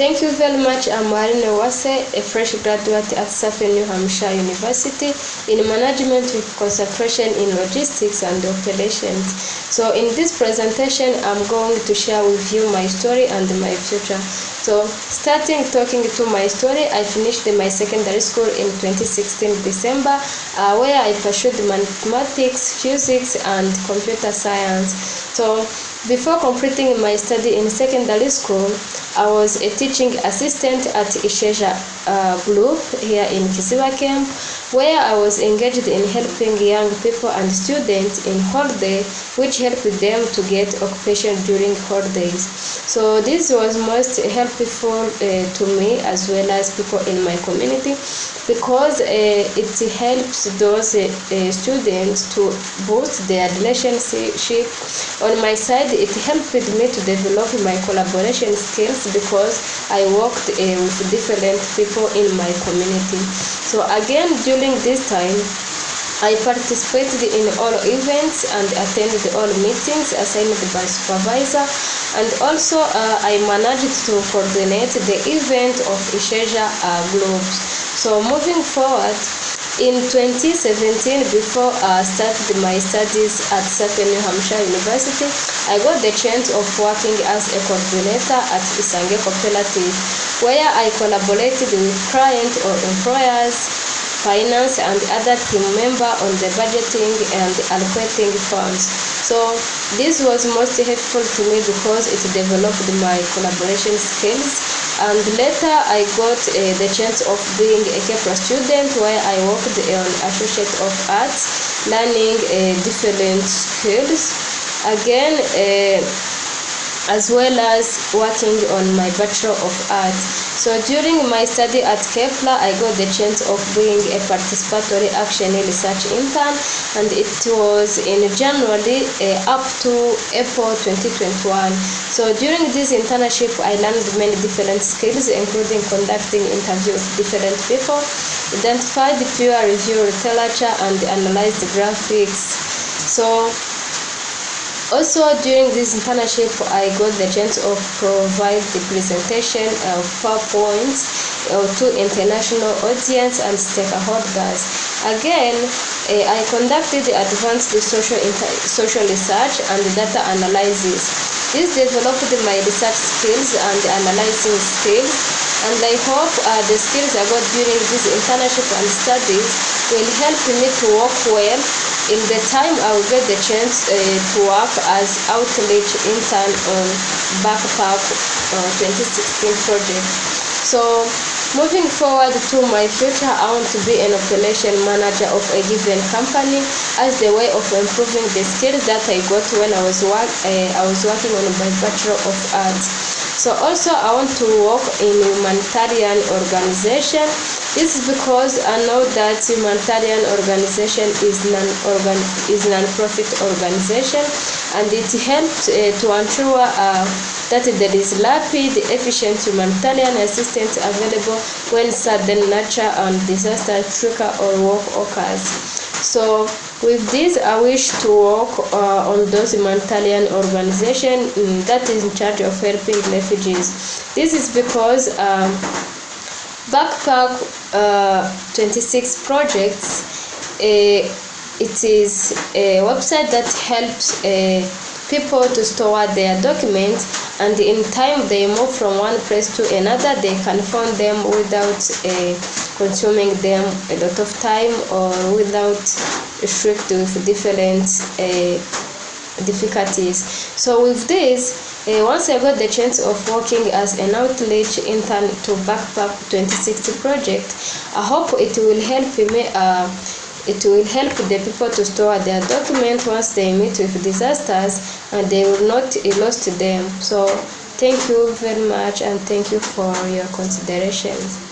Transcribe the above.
Thank you very much. I'm Marine Wase, a fresh graduate at Safe New Hampshire University in management with concentration in logistics and operations. So in this presentation, I'm going to share with you my story and my future. So starting talking to my story, I finished my secondary school in 2016 December, where I pursued mathematics, physics, and computer science. So before completing my study in secondary school, I was a teaching assistant at Isheja Group here in Kisiwa Camp, where I was engaged in helping young people and students in holiday, which helped them to get occupation during holidays. So this was most helpful to me as well as people in my community, because it helps those students to boost their relationship. On my side, it helped me to develop my collaboration skills because I worked with different people in my community. So again, during this time, I participated in all events and attended all meetings assigned by supervisor, and also I managed to coordinate the event of Isheja groups. So moving forward, in 2017, before I started my studies at Safe New Hampshire University, I got the chance of working as a coordinator at Isange Cooperative, where I collaborated with clients or employers, finance, and other team members on the budgeting and allocating funds. So this was most helpful to me because it developed my collaboration skills. And later I got the chance of being a Kepler student, where I worked on Associate of Arts, learning different skills. Again, as well as working on my Bachelor of Arts. So during my study at Kepler, I got the chance of being a participatory action research intern, and it was in January up to April 2021. So during this internship, I learned many different skills, including conducting interviews with different people, identified peer review literature, and analyzed graphics. So also, during this internship, I got the chance of provide the presentation of PowerPoints to international audience and stakeholders. Again, I conducted advanced social research and data analysis. This developed my research skills and analyzing skills, and I hope the skills I got during this internship and studies will help me to work well in the time I will get the chance to work as outreach intern on Backpack 2016 project. So moving forward to my future, I want to be an operation manager of a given company as the way of improving the skills that I got when I was working on my Bachelor of Arts. So also I want to work in humanitarian organization. This is because I know that humanitarian organization is non-profit organization, and it helps to ensure that there is rapid, efficient humanitarian assistance available when sudden natural and disaster trigger or work occurs. So with this, I wish to work on those humanitarian organizations that is in charge of helping refugees. This is because Backpack 26 projects, it is a website that helps people to store their documents, and in time they move from one place to another, they can find them without consuming them a lot of time or without strict with different difficulties. So with this, once I got the chance of working as an outreach intern to Backpack 2060 project, I hope it will help me. It will help the people to store their documents once they meet with disasters, and they will not lose them. So thank you very much, and thank you for your considerations.